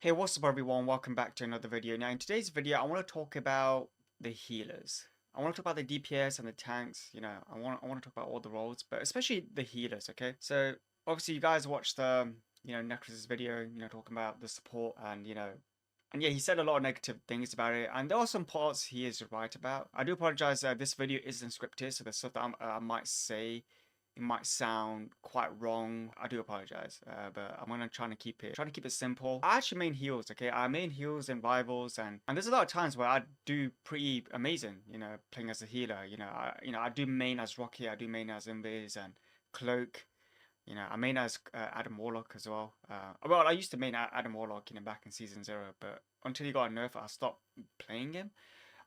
Hey, what's up everyone? Welcome back to another video. Now in today's video, I want to talk about the healers. I want to talk about the DPS and the tanks, I want to talk about all the roles, but especially the healers, okay? So obviously you guys watched the, necros' video, talking about the support and yeah, he said a lot of negative things about it, and there are some parts he is right about. I do apologize, this video isn't scripted, so there's stuff that I might say it might sound quite wrong. I do apologize, but I'm gonna try to keep it simple. I actually main heals, okay? I main heals in rivals, and there's a lot of times where I do pretty amazing, playing as a healer. I do main as Rocky, I do main as Invis and Cloak. I main as Adam Warlock as well. Well, I used to main Adam Warlock, back in season 0, but until he got a nerf, I stopped playing him.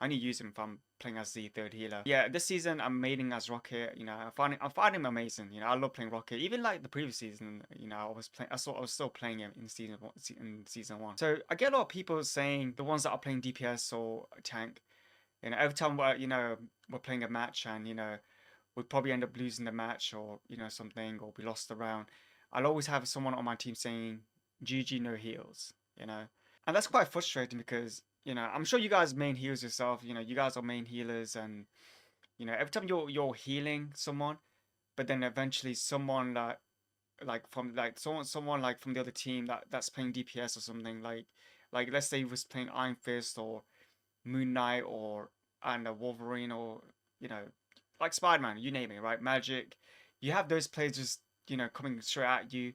I only use him if I'm playing as the third healer. Yeah, this season I'm maining as Rocket. I find him amazing. I love playing Rocket. Even like the previous season, I was still playing him in season 1. So I get a lot of people saying the ones that are playing DPS or tank. Every time we're playing a match and we'll probably end up losing the match or something, or we lost the round. I'll always have someone on my team saying GG no heals. And that's quite frustrating because I'm sure you guys main heals yourself. You guys are main healers, and every time you're healing someone, but then eventually someone someone like from the other team that's playing DPS or something, like let's say he was playing Iron Fist or Moon Knight or and a Wolverine, or you know like Spider-Man, you name it, right? Magic. You have those players just coming straight at you,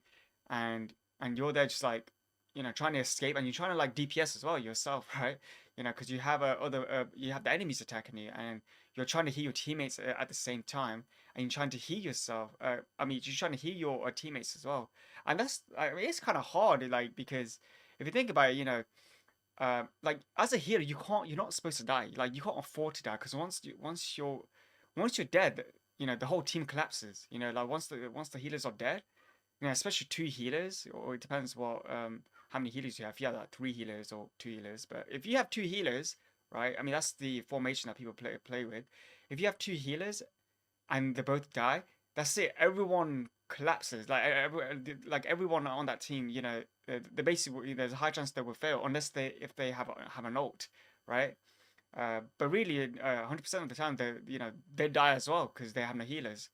and you're there just like trying to escape, and you're trying to like DPS as well yourself, right? Because you have the enemies attacking you, and you're trying to heal your teammates at the same time, and you're trying to heal yourself. I mean, you're trying to heal your teammates as well, and that's I mean, it's kind of hard, like, because if you think about it, like as a healer, you're not supposed to die. Like you can't afford to die, because once you're dead, the whole team collapses. Like once the healers are dead, especially two healers, or it depends how many healers you have. If you have like 3 healers or 2 healers, but if you have 2 healers, right? I mean that's the formation that people play with. If you have 2 healers and they both die, that's it. Everyone collapses. Like everyone on that team, they basically there's a high chance they will fail unless if they have an ult, right? But really, 100% of the time they die as well because they have no healers.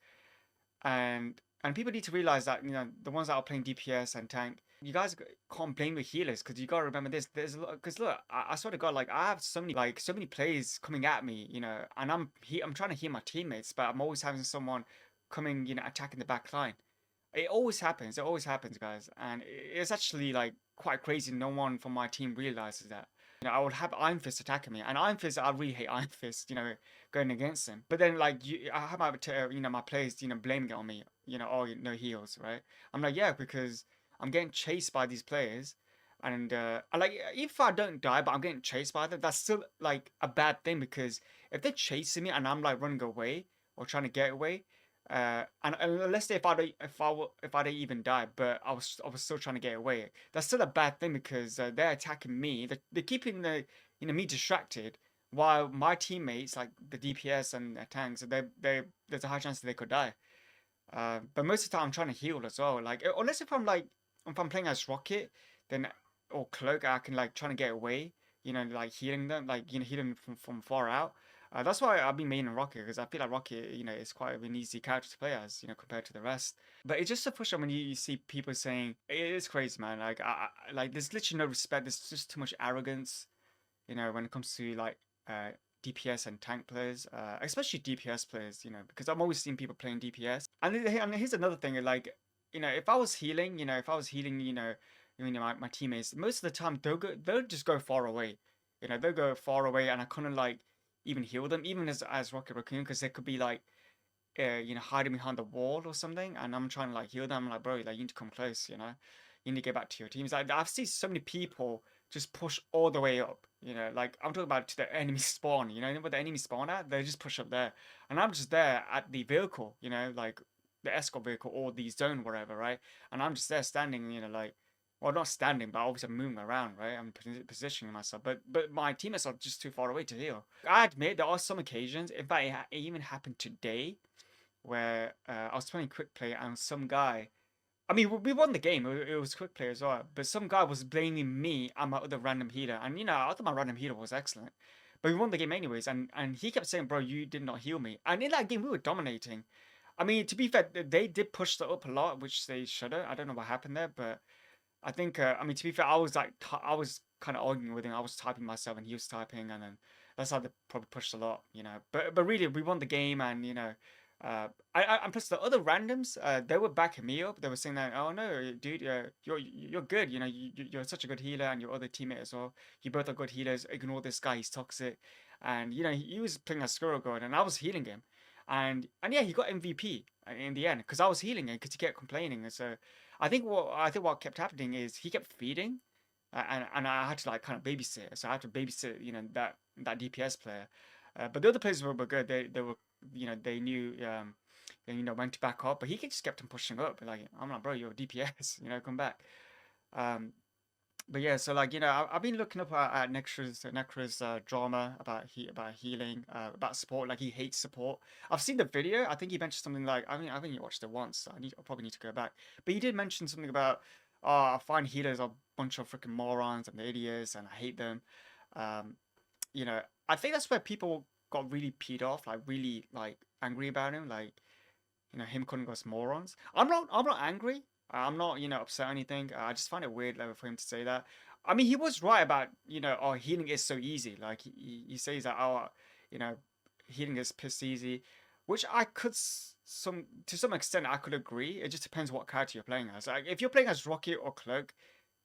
And people need to realize that the ones that are playing DPS and tank, you guys can't blame the healers, because you gotta remember this. There's a lot, because look, I swear to God, like I have so many plays coming at me, and I'm trying to heal my teammates, but I'm always having someone coming, attacking the back line. It always happens. It always happens, guys, and it's actually like quite crazy. No one from my team realizes that. I would have Iron Fist attacking me, and Iron Fist, I really hate Iron Fist, going against him. But then, like, I have my players, blaming it on me, oh, no heals, right? I'm like, yeah, because I'm getting chased by these players, and like, if I don't die, but I'm getting chased by them, that's still like a bad thing, because if they're chasing me and I'm like running away or trying to get away, and let's say if I don't even die, but I was still trying to get away, that's still a bad thing, because they're attacking me. They're keeping me distracted, while my teammates, like the DPS and the tanks, there's a high chance that they could die. But most of the time I'm trying to heal as well. Like unless if I'm playing as Rocket, then or Cloak, I can like trying to get away. Like healing them, like healing from far out. That's why I've been maining Rocket, because I feel like Rocket, is quite an easy character to play as, compared to the rest. But it's just so frustrating when you see people saying it is crazy, man. Like like there's literally no respect. There's just too much arrogance, when it comes to like DPS and tank players, especially DPS players, because I'm always seeing people playing DPS. And here's another thing, like, if I was healing, my teammates, most of the time they'll just go far away. They'll go far away, and I couldn't like even heal them, even as Rocket Raccoon, because they could be like, hiding behind the wall or something, and I'm trying to like heal them. I'm like, bro, like you need to come close, you need to get back to your teams. Like I've seen so many people just push all the way up. Like I'm talking about to the enemy spawn. Where the enemy spawn at, they just push up there, and I'm just there at the vehicle. Like the escort vehicle or the zone, wherever, right? And I'm just there standing. Like. Well, not standing, but obviously I'm moving around, right? I'm positioning myself, but my teammates are just too far away to heal. I admit there are some occasions. In fact, it even happened today, where I was playing quick play and some guy. I mean, we won the game. It was quick play as well. But some guy was blaming me and my other random healer. And, you know, I thought my random healer was excellent. But we won the game anyways. And he kept saying, bro, you did not heal me. And in that game, we were dominating. I mean, to be fair, they did push it up a lot, which they should have. I don't know what happened there. But I think, I mean, to be fair, I was like, I was kind of arguing with him. I was typing myself and he was typing. And then that's how they probably pushed a lot, you know. But really, we won the game. And, you know, and plus the other randoms, they were backing me up. They were saying that, oh no, dude, you're good. You know, you're such a good healer, and your other teammate as well. You both are good healers. Ignore this guy; he's toxic. And you know, he was playing a squirrel guard, and I was healing him. And yeah, he got MVP in the end because I was healing him because he kept complaining. And so I think what kept happening is he kept feeding, and I had to like kind of babysit. So I had to babysit, you know, that DPS player. But the other players were good. They were, you know, they knew you know, when to back up, but he just kept on pushing up. Like, I'm like, bro, you're DPS, you know, come back. Um, but yeah, so like, you know, I've been looking up at Necros drama about healing, about support. Like he hates support. I've seen the video. I think he mentioned something like, I mean, I've only watched it once. So I probably need to go back. But he did mention something about, I find healers are a bunch of freaking morons and idiots, and I hate them. Um, you know, I think that's where people got really peed off, like really like angry about him, like, you know, him calling us morons. I'm not angry. I'm not, you know, upset or anything. I just find it weird, like, for him to say that. I mean, he was right about, you know, oh, healing is so easy. Like he says that, oh, you know, healing is piss easy, which I could some to some extent I could agree. It just depends what character you're playing as. Like if you're playing as Rocket or Cloak,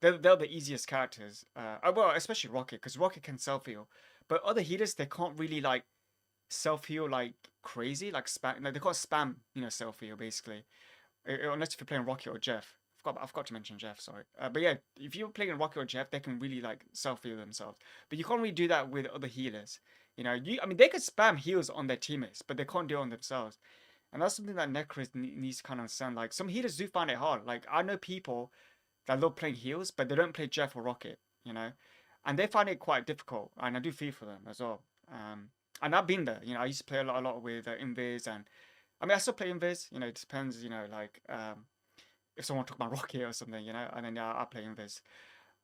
they're the easiest characters. Well, especially Rocket, because Rocket can self heal, but other healers they can't really like self heal like crazy, like spam. Like they can't spam, you know, self heal basically. Unless if you're playing Rocket or Jeff. I forgot to mention Jeff. Sorry. But yeah, if you're playing Rocket or Jeff, they can really like self heal themselves. But you can't really do that with other healers. You know, I mean, they could spam heals on their teammates, but they can't do it on themselves. And that's something that Necros needs to kind of understand. Like some healers do find it hard. Like I know people that love playing heals, but they don't play Jeff or Rocket. You know, and they find it quite difficult. And I do feel for them as well. And I've been there. You know, I used to play a lot with Invis, and I mean, I still play Invis. You know, it depends. You know, like if someone took my Rocket or something, you know, and then yeah, I play Invis.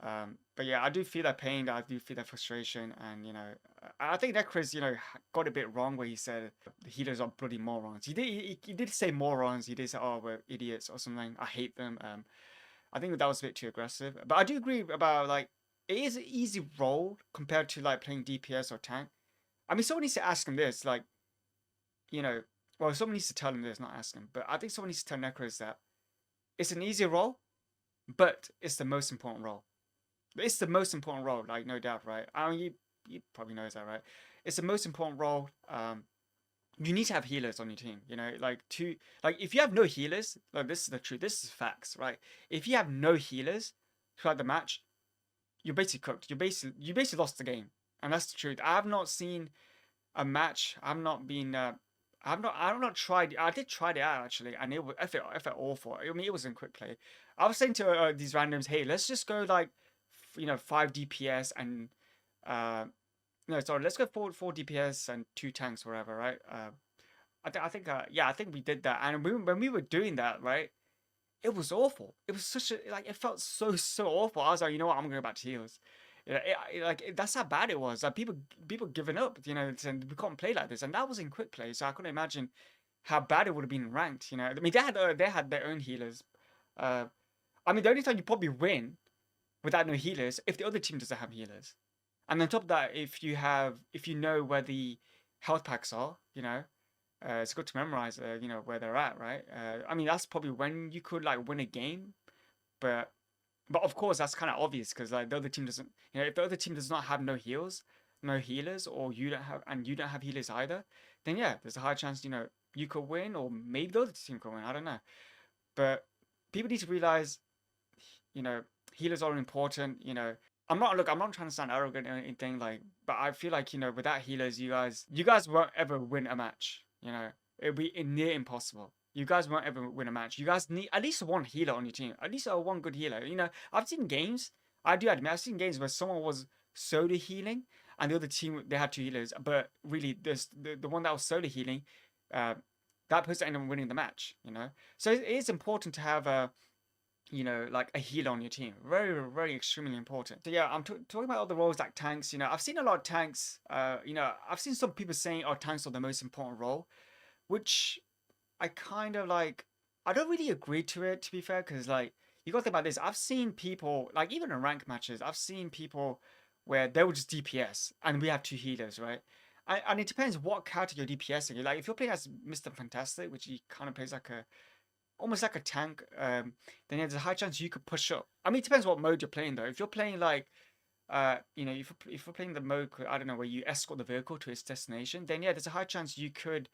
But yeah, I do feel that pain. I do feel that frustration, and you know, I think that Chris, you know, got a bit wrong where he said the healers are bloody morons. He did say morons. He did say, oh, we're idiots or something. I hate them. I think that was a bit too aggressive. But I do agree about like it is an easy role compared to like playing DPS or tank. I mean, someone needs to ask him this, like, you know, well, someone needs to tell him this, not ask him. But I think someone needs to tell Necros that it's an easy role, but it's the most important role. It's the most important role, like no doubt, right? I mean, you probably knows that, right? It's the most important role. You need to have healers on your team. You know, like if you have no healers, like this is the truth. This is facts, right? If you have no healers throughout the match, you're basically cooked. You basically lost the game, and that's the truth. I have not seen a match. I've not been. I've not tried. I did try it out actually, and it felt awful. I mean, it was in quick play. I was saying to these randoms, hey, let's just go like, you know, 5 DPS and no, sorry, let's go four DPS and 2 tanks, whatever, right? I think we did that, and when we were doing that, right, it was awful. It was such a like it felt so awful. I was like, you know what, I'm gonna go back to heals. You know, that's how bad it was. Like people giving up. You know, and we can't play like this, and that was in quick play. So I couldn't imagine how bad it would have been ranked. You know, I mean they had their own healers. Uh, I mean the only time you probably win without no healers if the other team doesn't have healers, and on top of that, if you know where the health packs are, you know, it's good to memorize. You know where they're at, right? I mean that's probably when you could like win a game, but of course that's kind of obvious because like the other team doesn't, you know, if the other team does not have no healers, or you don't have healers either, then yeah, there's a high chance, you know, you could win, or maybe the other team could win. I don't know, but people need to realize, you know, healers are important. You know, I'm not trying to sound arrogant or anything like, but I feel like, you know, without healers, you guys won't ever win a match. You know, it'll be near impossible. You guys won't ever win a match. You guys need at least one healer on your team. At least one good healer. You know, I've seen games. I do admit, I've seen games where someone was solo healing and the other team they had 2 healers, but really, the one that was solo healing, uh, that person ended up winning the match. You know, so it is important to have you know, like a healer on your team. Very, very extremely important. So yeah, I'm talking about other roles like tanks. You know, I've seen a lot of tanks. You know, I've seen some people saying, "Oh, tanks are the most important role," which I kind of like. I don't really agree to it, to be fair, because like you got to think about this. I've seen people like even in rank matches. I've seen people where they would just DPS and we have two healers, right? And it depends what character you're DPSing. Like if you're playing as Mr. Fantastic, which he kind of plays like a almost like a tank, then yeah, there's a high chance you could push up. I mean, it depends what mode you're playing though. If you're playing like, you know, if you're playing the mode, I don't know, where you escort the vehicle to its destination, then yeah, there's a high chance you could,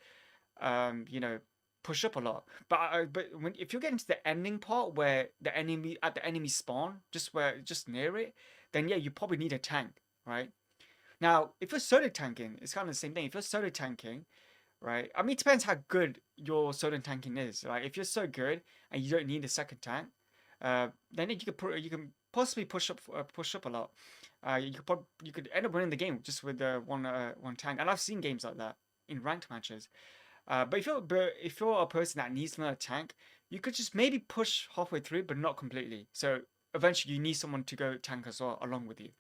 you know, push up a lot. But when if you're getting to the ending part where the enemy at the enemy spawn, just near it, then yeah, you probably need a tank, right? Now, if you're solo tanking, it's kind of the same thing. If you're solo tanking, right? I mean, it depends how good your solo tanking is. Like, if you're so good and you don't need a second tank, then you can possibly push up a lot. You could end up winning the game just with one tank. And I've seen games like that in ranked matches. But if you're a person that needs another tank, you could just maybe push halfway through, but not completely. So eventually, you need someone to go tank as well along with you.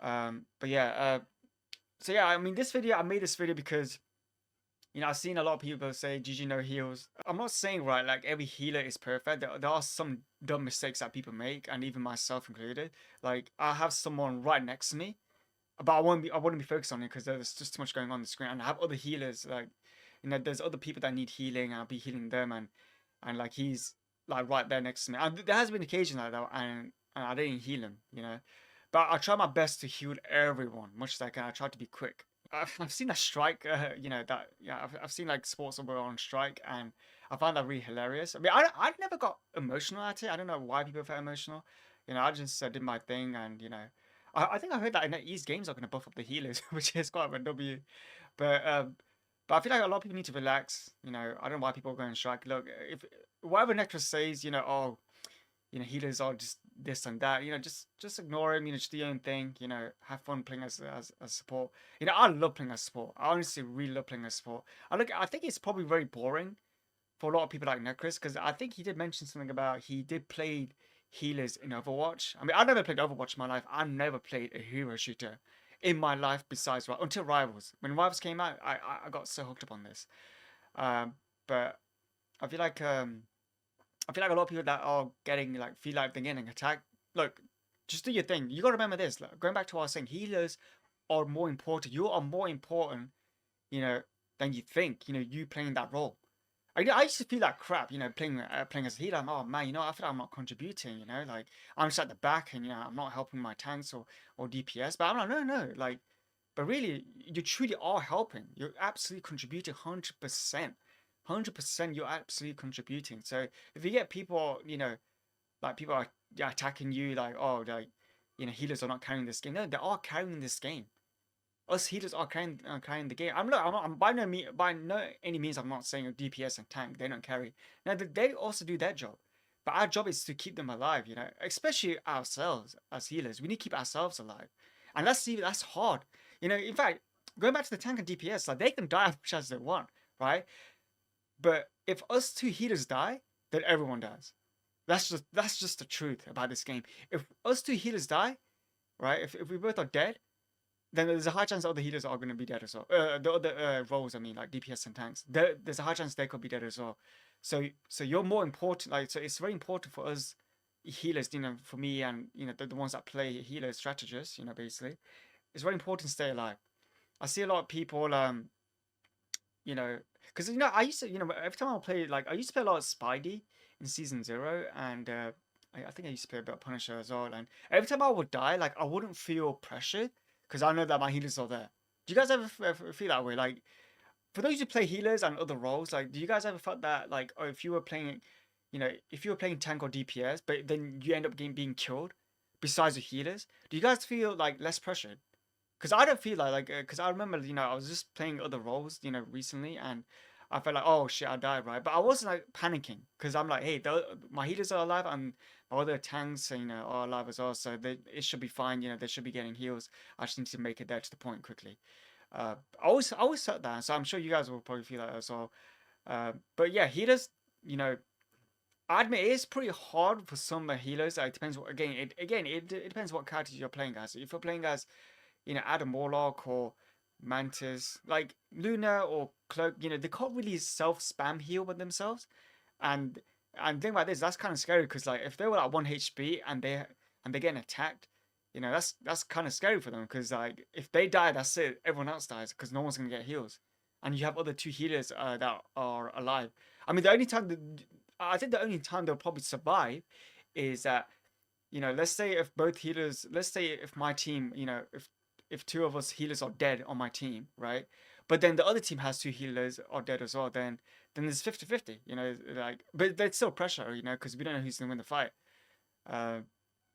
But yeah, so yeah, I mean, I made this video because you know, I've seen a lot of people say GG no heals. I'm not saying right like every healer is perfect. There are some dumb mistakes that people make, and even myself included. Like I have someone right next to me, but I wouldn't be focused on it because there's just too much going on the screen. And I have other healers like, you know, there's other people that need healing. And I'll be healing them, and like he's like right there next to me. And there has been occasions like that, and I didn't heal him, you know. But I try my best to heal everyone, much as I can. I try to be quick. I've seen a strike, you know, that, yeah, I've seen like sports over on strike, and I find that really hilarious. I mean, I never got emotional at it. I don't know why people felt emotional. You know, I just did my thing, and, you know, I think I heard that in these games are going to buff up the healers, which is quite of a W. But, um, but I feel like a lot of people need to relax. You know, I don't know why people are going strike. Look, if whatever Necros says, you know, oh, you know, healers are just this and that. You know, just ignore him. You know, just do your own thing. You know, have fun playing as support. You know, I love playing as support. I honestly really love playing as support. I think it's probably very boring for a lot of people like Necros, because I think he did mention something about he did play healers in Overwatch. I mean, I never played Overwatch in my life. I never played a hero shooter in my life besides until Rivals. When Rivals came out, I got so hooked up on this. But I feel like I feel like a lot of people that are getting like feel like they're getting attacked. Look, just do your thing. You gotta remember this. Like, going back to what I was saying, healers are more important. You are more important, you know, than you think. You know, you playing that role. I used to feel like crap, you know, playing as a healer. I'm, oh man, you know, I feel like I'm not contributing. You know, like I'm just at the back, and you know, I'm not helping my tanks or DPS. But I'm like, no, like, but really, you truly are helping. You're absolutely contributing 100%. 100% you're absolutely contributing. So if you get people, you know, like people are, yeah, attacking you, like, oh, like, you know, healers are not carrying this game. No, they are carrying this game. Us healers are carrying the game. I'm by no any means I'm not saying DPS and tank they don't carry. Now they also do their job, but our job is to keep them alive. You know, especially ourselves as healers. We need to keep ourselves alive, and that's hard. You know, in fact, going back to the tank and DPS, like they can die as much as they want, right? But if us two healers die, then everyone dies. That's just the truth about this game. If us two healers die, right? If we both are dead, then there's a high chance the other healers are going to be dead as well. The other roles, I mean, like DPS and tanks, there's a high chance they could be dead as well. So you're more important. Like, so it's very important for us healers, you know, for me and, you know, the ones that play healer strategists, you know, basically, it's very important to stay alive. I see a lot of people, you know, because, you know, I used to, you know, every time I play, like, I used to play a lot of Spidey in season 0, and I think I used to play a bit of Punisher as well. And every time I would die, like, I wouldn't feel pressured because I know that my healers are there. Do you guys ever feel that way? Like, for those who play healers and other roles, like, do you guys ever felt that, like, oh, if you were playing, you know, if you were playing tank or DPS, but then you end up being killed, besides the healers, do you guys feel like less pressured? Because I don't feel because I remember, you know, I was just playing other roles, you know, recently, and I felt like, oh shit, I died, right? But I wasn't like panicking because I'm like, hey, my healers are alive and my other tanks, you know, are alive as well, so it should be fine. You know, they should be getting heals. I just need to make it there to the point quickly. I always felt that, so I'm sure you guys will probably feel that as well. But yeah, healers, you know, I admit it is pretty hard for some healers. It depends what it depends what characters you're playing as. If you're playing as, you know, Adam Warlock or Mantis, like Luna or Cloak, you know, they can't really self spam heal with themselves. And the thing about this, that's kind of scary because like if they were like 1 HP and they're getting attacked, you know, that's kind of scary for them because like if they die, that's it. Everyone else dies because no one's gonna get heals, and you have other two healers that are alive. I mean, I think the only time they'll probably survive is that, you know, let's say if both healers, let's say if my team, you know, if two of us healers are dead on my team, right? But then the other team has two healers are dead as well, then there's 50-50, you know, like, but there's still pressure, you know, because we don't know who's gonna win the fight. Uh,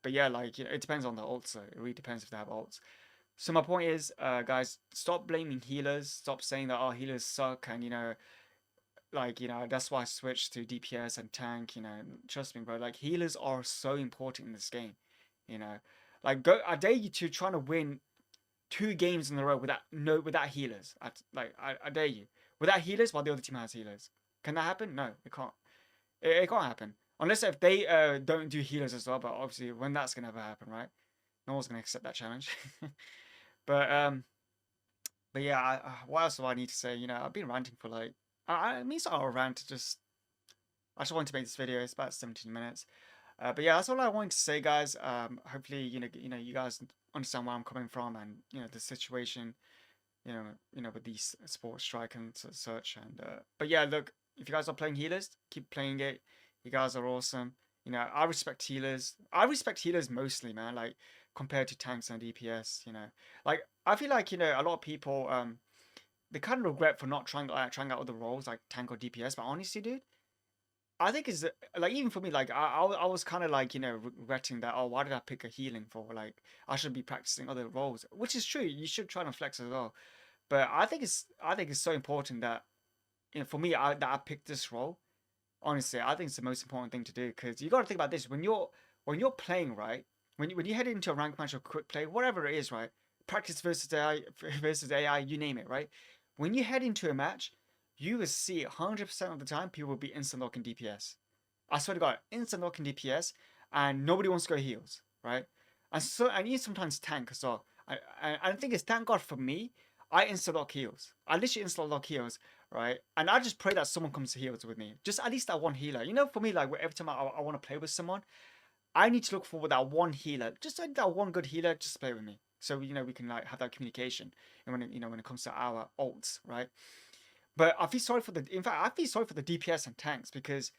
but yeah, like, you know, it depends on the ults. So it really depends if they have ults. So my point is, guys, stop blaming healers. Stop saying that, oh, healers suck, and you know, like, you know, that's why I switched to DPS and tank. You know, trust me, bro. Like, healers are so important in this game. You know, like, I dare you to try to win 2 games in a row without healers. I dare you without healers while the other team has healers. Can that happen? No, it can't. It can't happen unless if they don't do healers as well. But obviously, when that's gonna ever happen, right? No one's gonna accept that challenge. but um, but yeah, what else do I need to say? You know, I've been ranting for like I mean, it's not a rant. I just wanted to make this video. It's about 17 minutes. But yeah, that's all I wanted to say, guys. Hopefully, you guys understand where I'm coming from, and you know the situation, with these sports strike and such. And but yeah, look, if you guys are playing healers, keep playing it. You guys are awesome. You know, I respect healers. I respect healers mostly, man. Like compared to tanks and DPS. You know, like I feel like a lot of people they kind of regret for not trying out other roles like tank or DPS. But honestly, dude, I think it's like even for me, like I was kind of like regretting that. Oh, why did I pick a healing for? Like I should be practicing other roles, which is true. You should try to flex as well. But I think it's so important that for me that I picked this role. Honestly, I think it's the most important thing to do because you got to think about this when you're playing, right. When you head into a rank match or quick play, whatever it is, right. Practice versus AI you name it, right. When you head into a match, you will see 100% of the time people will be instant locking DPS. I swear to God, instant locking DPS, and nobody wants to go heals, right? And you sometimes tank as well. I think it's thank God for me. I instant lock heals. I literally instant lock heals, right? And I just pray that someone comes to heals with me. Just at least that one healer. You know, for me, like every time I want to play with someone, I need to look for that one healer. Just like that one good healer, just play with me. So we can like have that communication. And when it comes to our ults, right? But I feel sorry for I feel sorry for the DPS and tanks because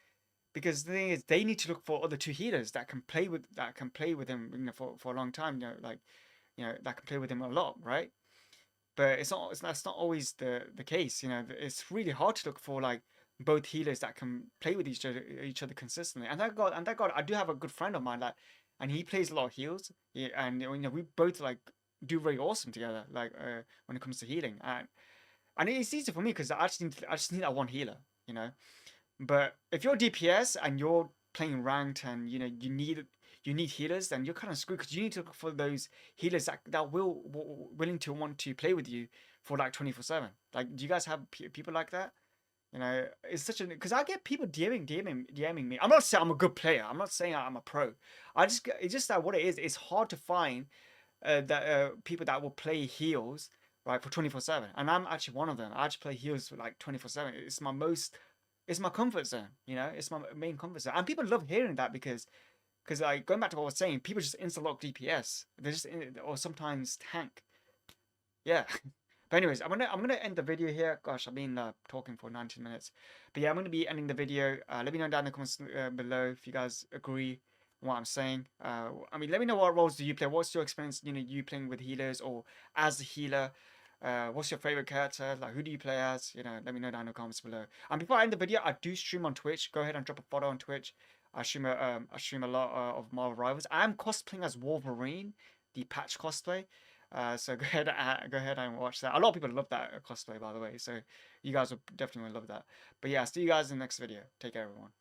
the thing is they need to look for other two healers that can play with him for a long time, that can play with him a lot, right? But that's not always the case. It's really hard to look for like both healers that can play with each other consistently. And thank God I do have a good friend of mine that, and he plays a lot of heals. Yeah, and we both like do very awesome together, like when it comes to healing. And it's easy for me because I just need that one healer, you know. But if you're DPS and you're playing ranked and you need healers, then you're kind of screwed because you need to look for those healers that willing to want to play with you for like 24/7. Like, do you guys have people like that? It's such because I get people DMing me. I'm not saying I'm a good player. I'm not saying I'm a pro. It's just that what it is. It's hard to find that people that will play heals right for 24/7, and I'm actually one of them. I actually play heals for like 24/7. It's my comfort zone. It's my main comfort zone, and people love hearing that because like going back to what I was saying, people just insta lock DPS. They just or sometimes tank. Yeah. But anyways, I'm gonna end the video here. Gosh, I've been talking for 19 minutes. But yeah, I'm gonna be ending the video. Let me know down in the comments below if you guys agree with what I'm saying. I mean, let me know what roles do you play. What's your experience? You playing with healers or as a healer? What's your favorite character? Like, who do you play as? Let me know down in the comments below. And before I end the video, I do stream on Twitch. Go ahead and drop a follow on Twitch. I stream a lot of Marvel Rivals. I am cosplaying as Wolverine, the patch cosplay. So go ahead and watch that. A lot of people love that cosplay, by the way. So you guys will definitely love that. But yeah, see you guys in the next video. Take care, everyone.